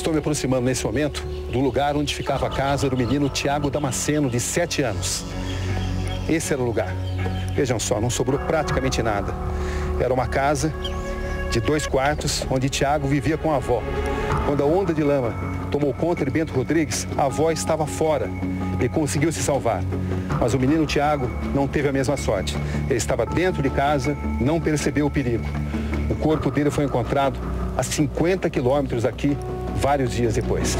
Estou me aproximando nesse momento do lugar onde ficava a casa do menino Tiago Damasceno, de 7 anos. Esse era o lugar. Vejam só, não sobrou praticamente nada. Era uma casa de 2 quartos, onde Tiago vivia com a avó. Quando a onda de lama tomou conta de Bento Rodrigues, a avó estava fora e conseguiu se salvar. Mas o menino Tiago não teve a mesma sorte. Ele estava dentro de casa, não percebeu o perigo. O corpo dele foi encontrado a 50 quilômetros daqui, vários dias depois.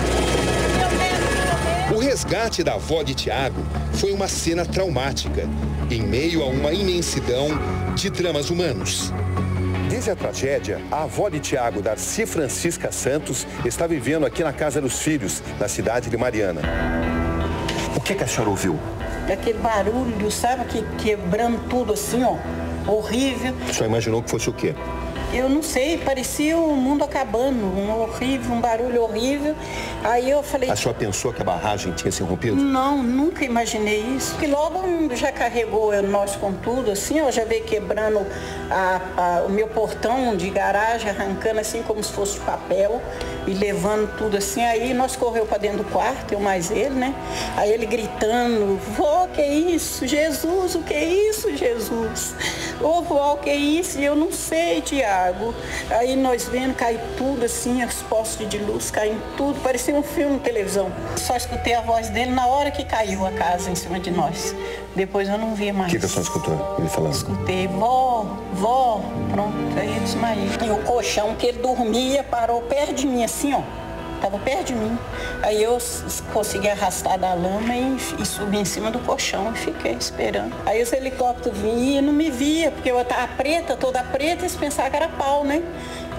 O resgate da avó de Tiago foi uma cena traumática, em meio a uma imensidão de dramas humanos. Desde a tragédia, a avó de Tiago, Darcy Francisca Santos, está vivendo aqui na Casa dos Filhos, na cidade de Mariana. O que a senhora ouviu? Aquele barulho, sabe, que quebrando tudo assim, ó, horrível. A senhora imaginou que fosse o quê? Eu não sei, parecia o mundo acabando, um barulho horrível. Aí eu falei... A senhora pensou que a barragem tinha se rompido? Não, nunca imaginei isso. Que logo já carregou nós com tudo, assim, ó, já veio quebrando o meu portão de garagem, arrancando assim como se fosse papel e levando tudo assim. Aí nós correu para dentro do quarto, eu mais ele, né? Aí ele gritando, vó, que é isso? Jesus, o que é isso, Jesus? Ô, vó, o que é isso? E eu não sei, Tiago. Aí nós vendo cair tudo assim, os postes de luz caindo tudo, parecia um filme de televisão. Só escutei a voz dele na hora que caiu a casa em cima de nós. Depois eu não vi mais. O que a senhora escutou ele falando? Escutei, vó, pronto, aí eu desmaiei. E o colchão que ele dormia parou perto de mim assim, ó. Tava perto de mim. Aí eu consegui arrastar da lama e subi em cima do colchão e fiquei esperando. Aí os helicópteros vinham e não me via, porque eu estava preta, toda preta, e eles pensavam que era pau, né?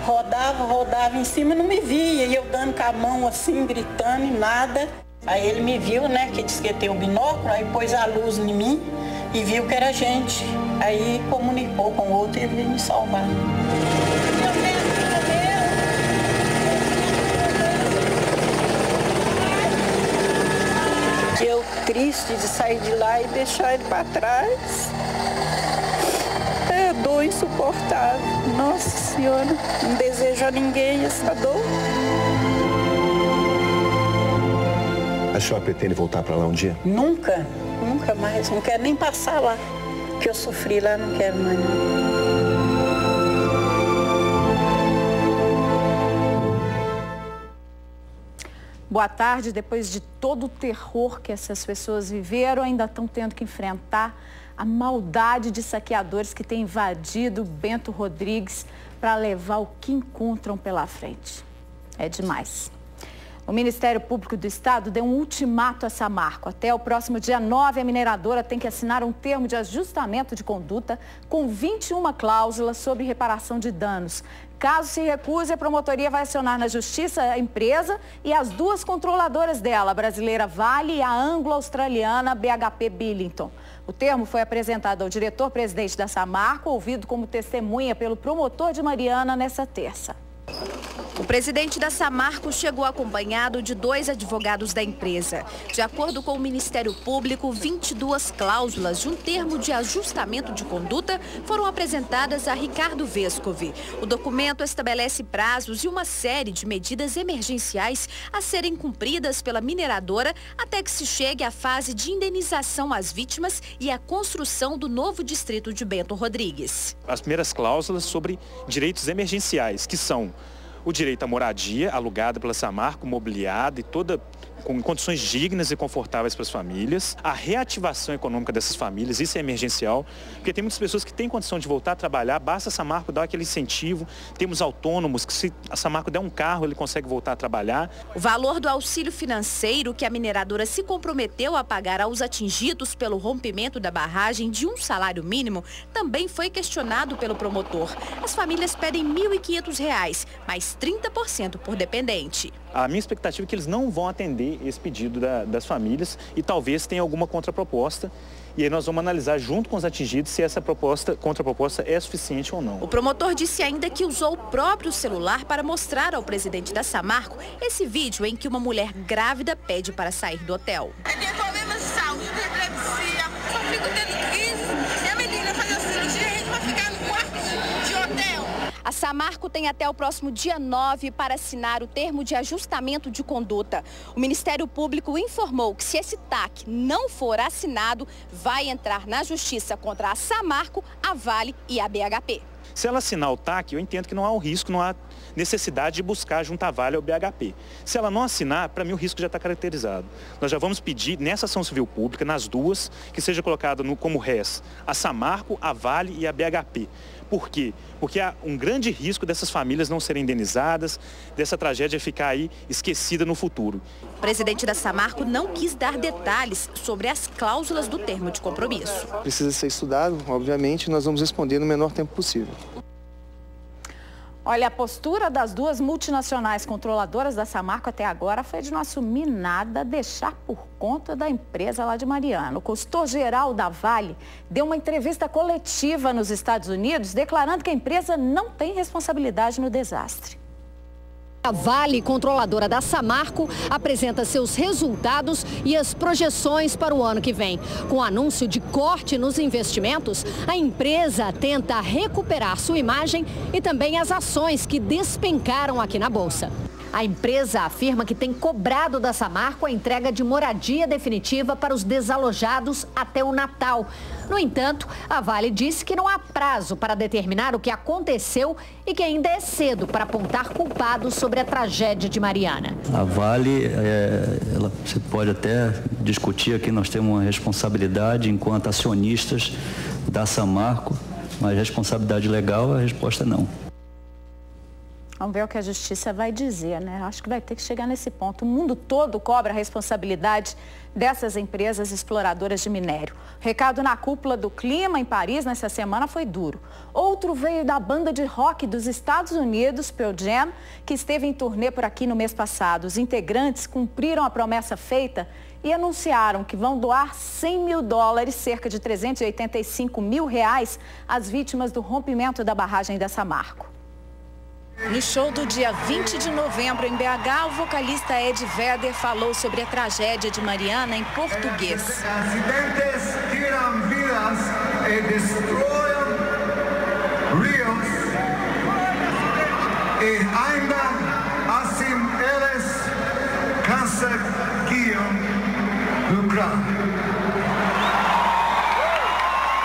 Rodava em cima e não me via. E eu dando com a mão assim, gritando e nada. Aí ele me viu, né, que disse que tem o binóculo, aí pôs a luz em mim e viu que era gente. Aí comunicou com o outro e ele veio me salvar. Eu triste de sair de lá e deixar ele para trás. É dor insuportável. Nossa Senhora, não desejo a ninguém essa dor. A senhora pretende voltar para lá um dia? Nunca mais. Não quero nem passar lá. O que eu sofri lá, não quero mais não. Boa tarde. Depois de todo o terror que essas pessoas viveram, ainda estão tendo que enfrentar a maldade de saqueadores que têm invadido Bento Rodrigues para levar o que encontram pela frente. É demais. O Ministério Público do Estado deu um ultimato a Samarco. Até o próximo dia 9, a mineradora tem que assinar um termo de ajustamento de conduta com 21 cláusulas sobre reparação de danos. Caso se recuse, a promotoria vai acionar na justiça a empresa e as 2 controladoras dela, a brasileira Vale e a anglo-australiana BHP Billington. O termo foi apresentado ao diretor-presidente da Samarco, ouvido como testemunha pelo promotor de Mariana nesta terça. O presidente da Samarco chegou acompanhado de 2 advogados da empresa. De acordo com o Ministério Público, 22 cláusulas de um termo de ajustamento de conduta foram apresentadas a Ricardo Vescovi. O documento estabelece prazos e uma série de medidas emergenciais a serem cumpridas pela mineradora até que se chegue à fase de indenização às vítimas e a construção do novo distrito de Bento Rodrigues. As primeiras cláusulas sobre direitos emergenciais, que são o direito à moradia, alugada pela Samarco, mobiliada e toda com condições dignas e confortáveis para as famílias. A reativação econômica dessas famílias, isso é emergencial, porque tem muitas pessoas que têm condição de voltar a trabalhar, basta a Samarco dar aquele incentivo. Temos autônomos que, se a Samarco der um carro, ele consegue voltar a trabalhar. O valor do auxílio financeiro que a mineradora se comprometeu a pagar aos atingidos pelo rompimento da barragem de um salário mínimo também foi questionado pelo promotor. As famílias pedem R$ 1.500, mais 30% por dependente. A minha expectativa é que eles não vão atender esse pedido das famílias e talvez tenha alguma contraproposta. E aí nós vamos analisar junto com os atingidos se essa contraproposta é suficiente ou não. O promotor disse ainda que usou o próprio celular para mostrar ao presidente da Samarco esse vídeo em que uma mulher grávida pede para sair do hotel. Eu tenho problemas de saúde, epilepsia, só fico tendo crise. Minha menina fazer cirurgia, a gente vai ficar no quarto de hotel. A A Samarco tem até o próximo dia 9 para assinar o termo de ajustamento de conduta. O Ministério Público informou que se esse TAC não for assinado, vai entrar na justiça contra a Samarco, a Vale e a BHP. Se ela assinar o TAC, eu entendo que não há um risco, não há necessidade de buscar junto à Vale ou BHP. Se ela não assinar, para mim o risco já está caracterizado. Nós já vamos pedir, nessa ação civil pública, nas duas, que seja colocado como réis a Samarco, a Vale e a BHP. Por quê? Porque há um grande risco dessas famílias não serem indenizadas, dessa tragédia ficar aí esquecida no futuro. O presidente da Samarco não quis dar detalhes sobre as cláusulas do termo de compromisso. Precisa ser estudado, obviamente, nós vamos responder no menor tempo possível. Olha, a postura das duas multinacionais controladoras da Samarco até agora foi de não assumir nada, deixar por conta da empresa lá de Mariana. O consultor-geral da Vale deu uma entrevista coletiva nos Estados Unidos, declarando que a empresa não tem responsabilidade no desastre. A Vale, controladora da Samarco, apresenta seus resultados e as projeções para o ano que vem. Com o anúncio de corte nos investimentos, a empresa tenta recuperar sua imagem e também as ações que despencaram aqui na Bolsa. A empresa afirma que tem cobrado da Samarco a entrega de moradia definitiva para os desalojados até o Natal. No entanto, a Vale disse que não há prazo para determinar o que aconteceu e que ainda é cedo para apontar culpados sobre a tragédia de Mariana. A Vale, você pode até discutir aqui, nós temos uma responsabilidade enquanto acionistas da Samarco, mas responsabilidade legal, a resposta é não. Vamos ver o que a justiça vai dizer, né? Acho que vai ter que chegar nesse ponto. O mundo todo cobra a responsabilidade dessas empresas exploradoras de minério. O recado na cúpula do clima em Paris nessa semana foi duro. Outro veio da banda de rock dos Estados Unidos, Pearl Jam, que esteve em turnê por aqui no mês passado. Os integrantes cumpriram a promessa feita e anunciaram que vão doar $100 mil, cerca de R$385 mil, às vítimas do rompimento da barragem da Samarco. No show do dia 20 de novembro em BH, o vocalista Ed Vedder falou sobre a tragédia de Mariana em português. Acidentes tiram vidas e destroem rios e ainda assim eles conseguiram lucrar.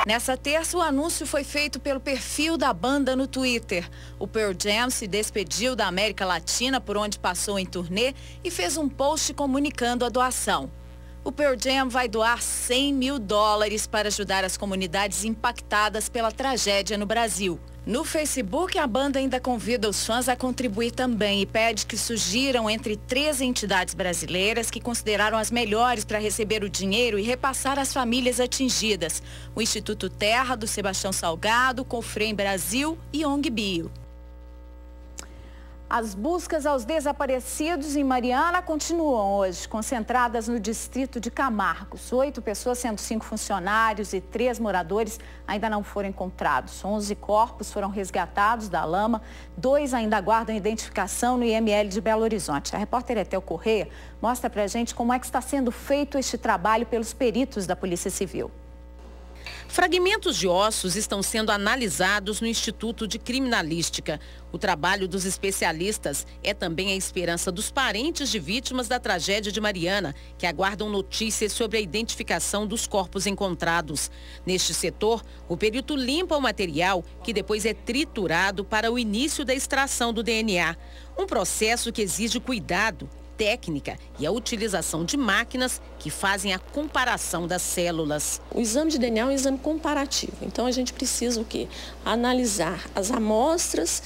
Nessa terça, o anúncio foi feito pelo perfil da banda no Twitter. O Pearl Jam se despediu da América Latina, por onde passou em turnê, e fez um post comunicando a doação. O Pearl Jam vai doar $100 mil para ajudar as comunidades impactadas pela tragédia no Brasil. No Facebook, a banda ainda convida os fãs a contribuir também e pede que sugiram entre 13 entidades brasileiras que consideraram as melhores para receber o dinheiro e repassar às famílias atingidas. O Instituto Terra, do Sebastião Salgado, Confrem Brasil e ONG Bio. As buscas aos desaparecidos em Mariana continuam hoje, concentradas no distrito de Camargos. 8 pessoas, sendo 5 funcionários e 3 moradores, ainda não foram encontrados. 11 corpos foram resgatados da lama, 2 ainda aguardam identificação no IML de Belo Horizonte. A repórter Etel Correia mostra pra gente como é que está sendo feito este trabalho pelos peritos da Polícia Civil. Fragmentos de ossos estão sendo analisados no Instituto de Criminalística. O trabalho dos especialistas é também a esperança dos parentes de vítimas da tragédia de Mariana, que aguardam notícias sobre a identificação dos corpos encontrados. Neste setor, o perito limpa o material, que depois é triturado para o início da extração do DNA. Um processo que exige cuidado, técnica e a utilização de máquinas que fazem a comparação das células. O exame de DNA é um exame comparativo. Então, a gente precisa o quê? Analisar as amostras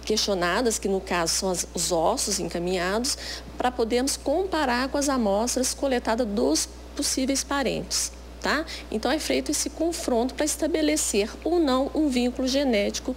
questionadas, que no caso são os ossos encaminhados, para podermos comparar com as amostras coletadas dos possíveis parentes. Tá? Então, é feito esse confronto para estabelecer ou não um vínculo genético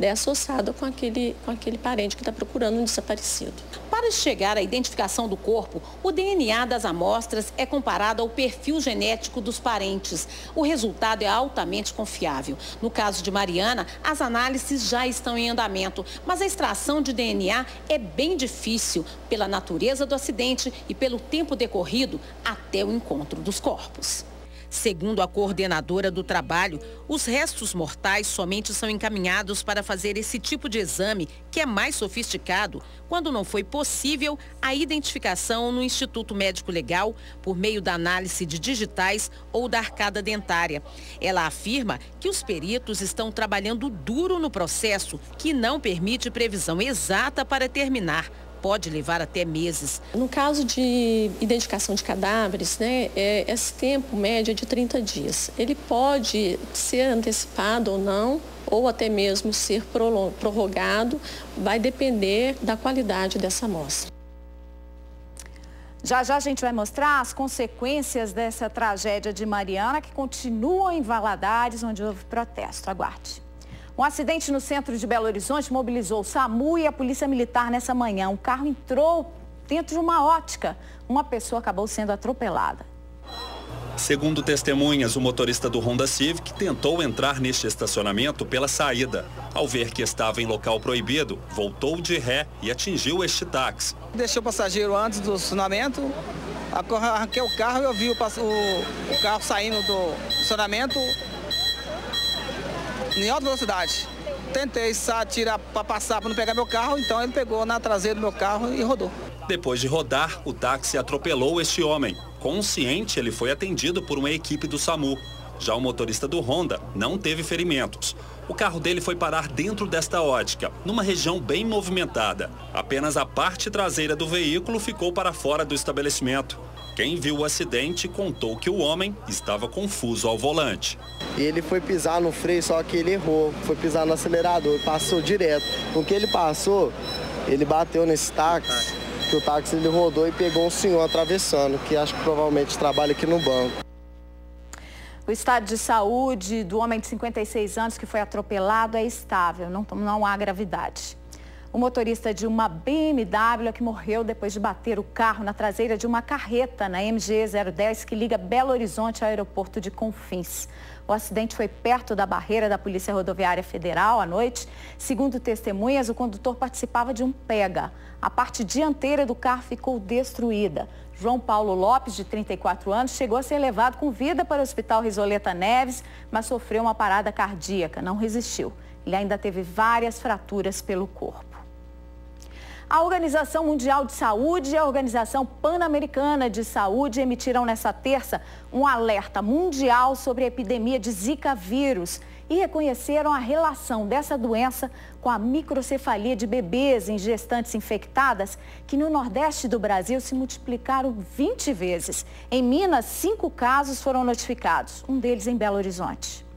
associado com aquele parente que está procurando um desaparecido. Para chegar à identificação do corpo, o DNA das amostras é comparado ao perfil genético dos parentes. O resultado é altamente confiável. No caso de Mariana, as análises já estão em andamento, mas a extração de DNA é bem difícil pela natureza do acidente e pelo tempo decorrido até o encontro dos corpos. Segundo a coordenadora do trabalho, os restos mortais somente são encaminhados para fazer esse tipo de exame, que é mais sofisticado, quando não foi possível a identificação no Instituto Médico Legal por meio da análise de digitais ou da arcada dentária. Ela afirma que os peritos estão trabalhando duro no processo, que não permite previsão exata para terminar. Pode levar até meses. No caso de identificação de cadáveres, esse tempo médio é de 30 dias. Ele pode ser antecipado ou não, ou até mesmo ser prorrogado, vai depender da qualidade dessa amostra. Já já a gente vai mostrar as consequências dessa tragédia de Mariana, que continuam em Valadares, onde houve protesto. Aguarde. Um acidente no centro de Belo Horizonte mobilizou o SAMU e a Polícia Militar nessa manhã. Um carro entrou dentro de uma ótica. Uma pessoa acabou sendo atropelada. Segundo testemunhas, o motorista do Honda Civic tentou entrar neste estacionamento pela saída. Ao ver que estava em local proibido, voltou de ré e atingiu este táxi. Deixei o passageiro antes do estacionamento, arranquei o carro e eu vi o carro saindo do estacionamento em alta velocidade. Tentei tirar para passar para não pegar meu carro, então ele pegou na traseira do meu carro e rodou. Depois de rodar, o táxi atropelou este homem. Consciente, ele foi atendido por uma equipe do SAMU. Já o motorista do Honda não teve ferimentos. O carro dele foi parar dentro desta ótica, numa região bem movimentada. Apenas a parte traseira do veículo ficou para fora do estabelecimento. Quem viu o acidente contou que o homem estava confuso ao volante. Ele foi pisar no freio, só que ele errou. Foi pisar no acelerador, passou direto. Com que ele passou, ele bateu nesse táxi, que o táxi ele rodou e pegou um senhor atravessando, que acho que provavelmente trabalha aqui no banco. O estado de saúde do homem de 56 anos que foi atropelado é estável, não há gravidade. O motorista de uma BMW que morreu depois de bater o carro na traseira de uma carreta na MG 010 que liga Belo Horizonte ao aeroporto de Confins. O acidente foi perto da barreira da Polícia Rodoviária Federal à noite. Segundo testemunhas, o condutor participava de um pega. A parte dianteira do carro ficou destruída. João Paulo Lopes, de 34 anos, chegou a ser levado com vida para o Hospital Risoleta Neves, mas sofreu uma parada cardíaca, não resistiu. Ele ainda teve várias fraturas pelo corpo. A Organização Mundial de Saúde e a Organização Pan-Americana de Saúde emitiram nesta terça um alerta mundial sobre a epidemia de Zika vírus e reconheceram a relação dessa doença com a microcefalia de bebês em gestantes infectadas, que no Nordeste do Brasil se multiplicaram 20 vezes. Em Minas, 5 casos foram notificados, um deles em Belo Horizonte.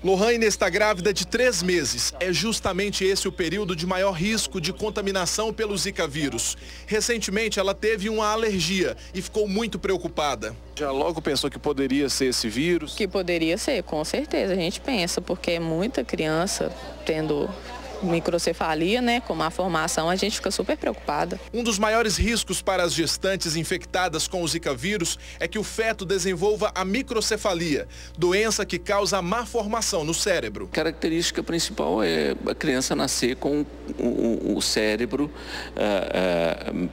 Lohane está grávida de 3 meses. É justamente esse o período de maior risco de contaminação pelo Zika vírus. Recentemente, ela teve uma alergia e ficou muito preocupada. Já logo pensou que poderia ser esse vírus? Que poderia ser, com certeza. A gente pensa, porque é muita criança tendo microcefalia, né, com má formação, a gente fica super preocupada. Um dos maiores riscos para as gestantes infectadas com o Zika vírus é que o feto desenvolva a microcefalia, doença que causa má formação no cérebro. A característica principal é a criança nascer com o cérebro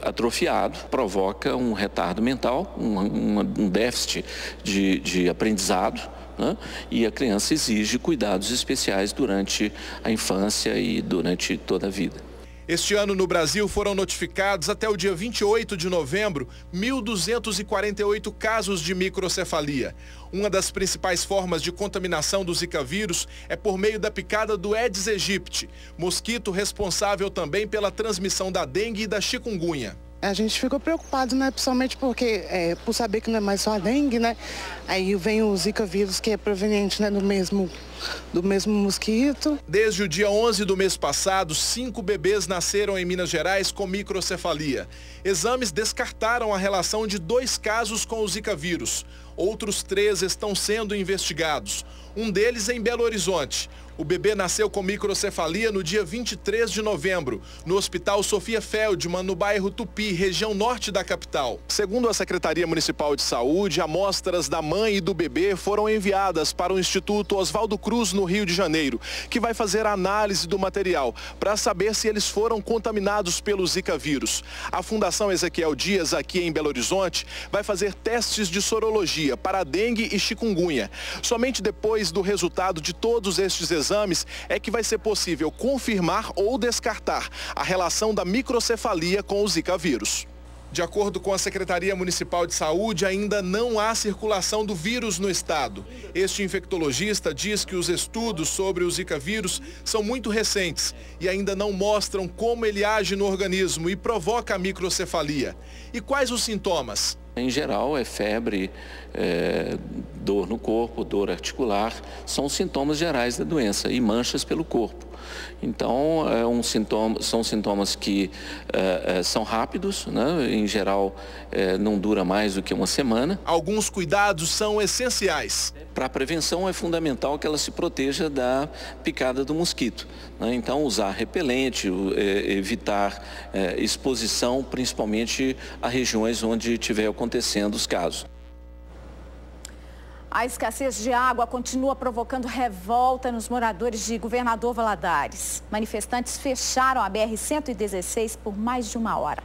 atrofiado, provoca um retardo mental, um déficit de aprendizado. E a criança exige cuidados especiais durante a infância e durante toda a vida. Este ano no Brasil foram notificados até o dia 28 de novembro 1.248 casos de microcefalia. Uma das principais formas de contaminação do Zika vírus é por meio da picada do Aedes aegypti, mosquito responsável também pela transmissão da dengue e da chikungunya. A gente ficou preocupado, né? Principalmente porque, por saber que não é mais só a dengue, né? Aí vem o Zika vírus, que é proveniente, né, do mesmo mosquito. Desde o dia 11 do mês passado, 5 bebês nasceram em Minas Gerais com microcefalia. Exames descartaram a relação de 2 casos com o Zika vírus. Outros 3 estão sendo investigados. Um deles em Belo Horizonte. O bebê nasceu com microcefalia no dia 23 de novembro, no Hospital Sofia Feldman, no bairro Tupi, região norte da capital. Segundo a Secretaria Municipal de Saúde, amostras da mãe e do bebê foram enviadas para o Instituto Oswaldo Cruz, no Rio de Janeiro, que vai fazer a análise do material para saber se eles foram contaminados pelo Zika vírus. A Fundação Ezequiel Dias, aqui em Belo Horizonte, vai fazer testes de sorologia sorologia para dengue e chikungunya. Somente depois do resultado de todos estes exames é que vai ser possível confirmar ou descartar a relação da microcefalia com o Zika vírus. De acordo com a Secretaria Municipal de Saúde, ainda não há circulação do vírus no estado. Este infectologista diz que os estudos sobre o Zika vírus são muito recentes e ainda não mostram como ele age no organismo e provoca a microcefalia. E quais os sintomas? Em geral, é febre, dor no corpo, dor articular, são os sintomas gerais da doença e manchas pelo corpo. Então, são sintomas que são rápidos, né? Em geral, não dura mais do que uma semana. Alguns cuidados são essenciais. Para a prevenção é fundamental que ela se proteja da picada do mosquito, né? Então, usar repelente, evitar exposição, principalmente a regiões onde estiver acontecendo os casos. A escassez de água continua provocando revolta nos moradores de Governador Valadares. Manifestantes fecharam a BR-116 por mais de uma hora.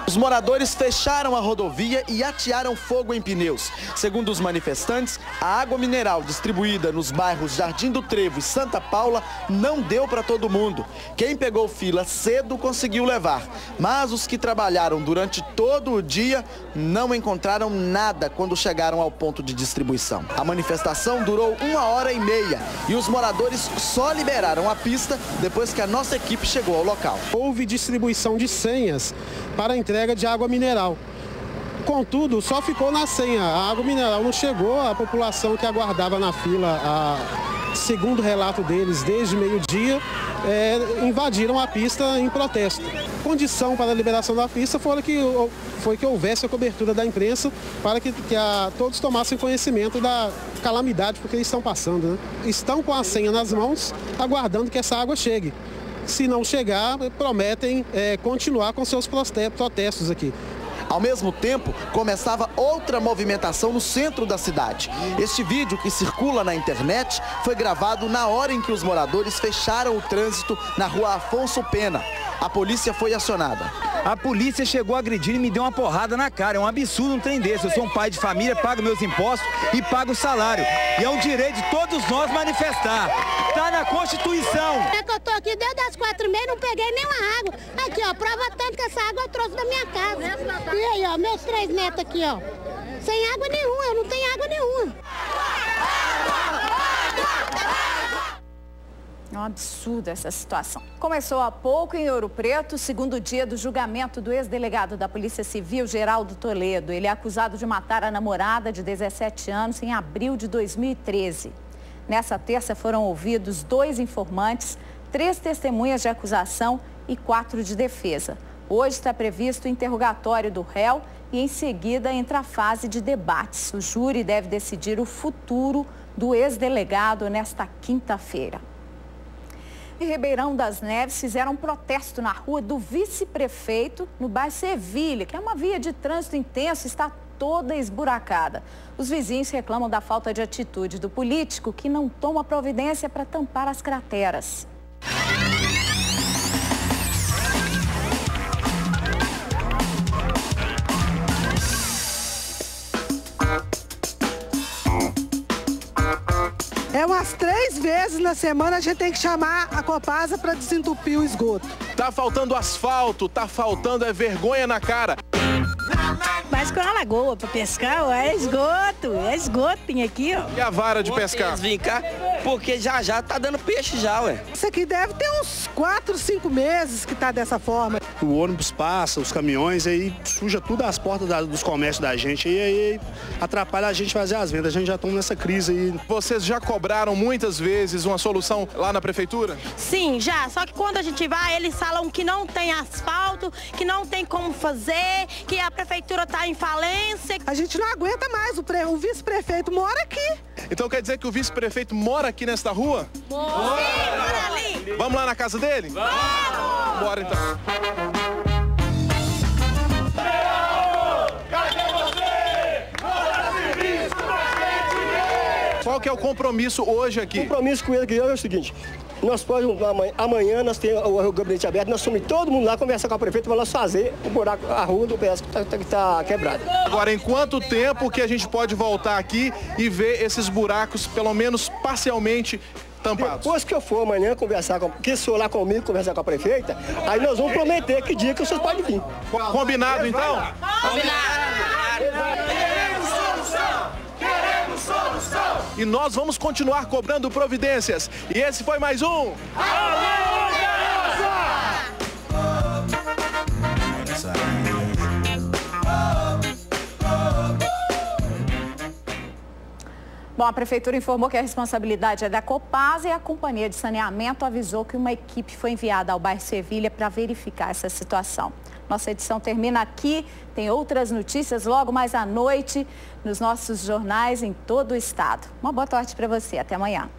Os moradores fecharam a rodovia e atearam fogo em pneus. Segundo os manifestantes, a água mineral distribuída nos bairros Jardim do Trevo e Santa Paula não deu para todo mundo. Quem pegou fila cedo conseguiu levar, mas os que trabalharam durante todo o dia não encontraram nada quando chegaram ao ponto de distribuição. A manifestação durou 1h30 e os moradores só liberaram a pista depois que a nossa equipe chegou ao local. Houve distribuição de senhas para a entrega de água mineral. Contudo, só ficou na senha. A água mineral não chegou à população que aguardava na fila. Segundo o relato deles, desde meio-dia, invadiram a pista em protesto. Condição para a liberação da pista foi que houvesse a cobertura da imprensa para que todos tomassem conhecimento da calamidade porque eles estão passando, né? Estão com a senha nas mãos, aguardando que essa água chegue. Se não chegar, prometem continuar com seus protestos aqui. Ao mesmo tempo, começava outra movimentação no centro da cidade. Este vídeo que circula na internet foi gravado na hora em que os moradores fecharam o trânsito na rua Afonso Pena. A polícia foi acionada. A polícia chegou a agredir e me deu uma porrada na cara. É um absurdo um trem desse. Eu sou um pai de família, pago meus impostos e pago o salário. E é um direito de todos nós manifestar. Está na Constituição. É que eu tô aqui desde as 4h30 e não peguei nenhuma água. Aqui, ó, prova tanto que essa água eu trouxe da minha casa. E aí, ó, meus 3 netos aqui, ó. Sem água nenhuma, eu não tenho água nenhuma. É um absurdo essa situação. Começou há pouco em Ouro Preto, segundo dia do julgamento do ex-delegado da Polícia Civil, Geraldo Toledo. Ele é acusado de matar a namorada de 17 anos em abril de 2013. Nessa terça foram ouvidos 2 informantes, 3 testemunhas de acusação e 4 de defesa. Hoje está previsto o interrogatório do réu e em seguida entra a fase de debates. O júri deve decidir o futuro do ex-delegado nesta quinta-feira. Em Ribeirão das Neves fizeram um protesto na rua do vice-prefeito no bairro Sevilha, que é uma via de trânsito intenso, está toda esburacada. Os vizinhos reclamam da falta de atitude do político que não toma providência para tampar as crateras. Umas 3 vezes na semana a gente tem que chamar a Copasa para desentupir o esgoto. Tá faltando asfalto, tá faltando vergonha na cara. Mas com a lagoa para pescar, é esgoto tem aqui, ó. E a vara de pescar? Vem cá, porque já tá dando peixe já, ué. Isso aqui deve ter uns 4, 5 meses que tá dessa forma. O ônibus passa, os caminhões, aí suja tudo as portas dos comércios da gente e aí atrapalha a gente fazer as vendas. A gente já está nessa crise aí. Vocês já cobraram muitas vezes uma solução lá na prefeitura? Sim, já. Só que quando a gente vai, eles falam que não tem asfalto, que não tem como fazer, que a prefeitura está em falência. A gente não aguenta mais, o vice-prefeito mora aqui. Então quer dizer que o vice-prefeito mora aqui nesta rua? Sim, mora ali. Vamos lá na casa dele? Vamos! Bora então. Qual que é o compromisso hoje aqui? O compromisso com ele aqui é o seguinte, nós podemos, amanhã nós temos o gabinete aberto, nós somos todo mundo lá, conversar com a prefeita para nós fazer o buraco, a rua do PS que está quebrada. Agora, em quanto tempo que a gente pode voltar aqui e ver esses buracos, pelo menos parcialmente, tampados? Depois que eu for amanhã conversar que for lá comigo, conversar com a prefeita, aí nós vamos prometer que dia que vocês podem vir. Combinado, então? Queremos solução! E nós vamos continuar cobrando providências. E esse foi mais um... Bom, a Prefeitura informou que a responsabilidade é da Copasa e a Companhia de Saneamento avisou que uma equipe foi enviada ao bairro Sevilha para verificar essa situação. Nossa edição termina aqui, tem outras notícias logo mais à noite nos nossos jornais em todo o estado. Uma boa tarde para você, até amanhã.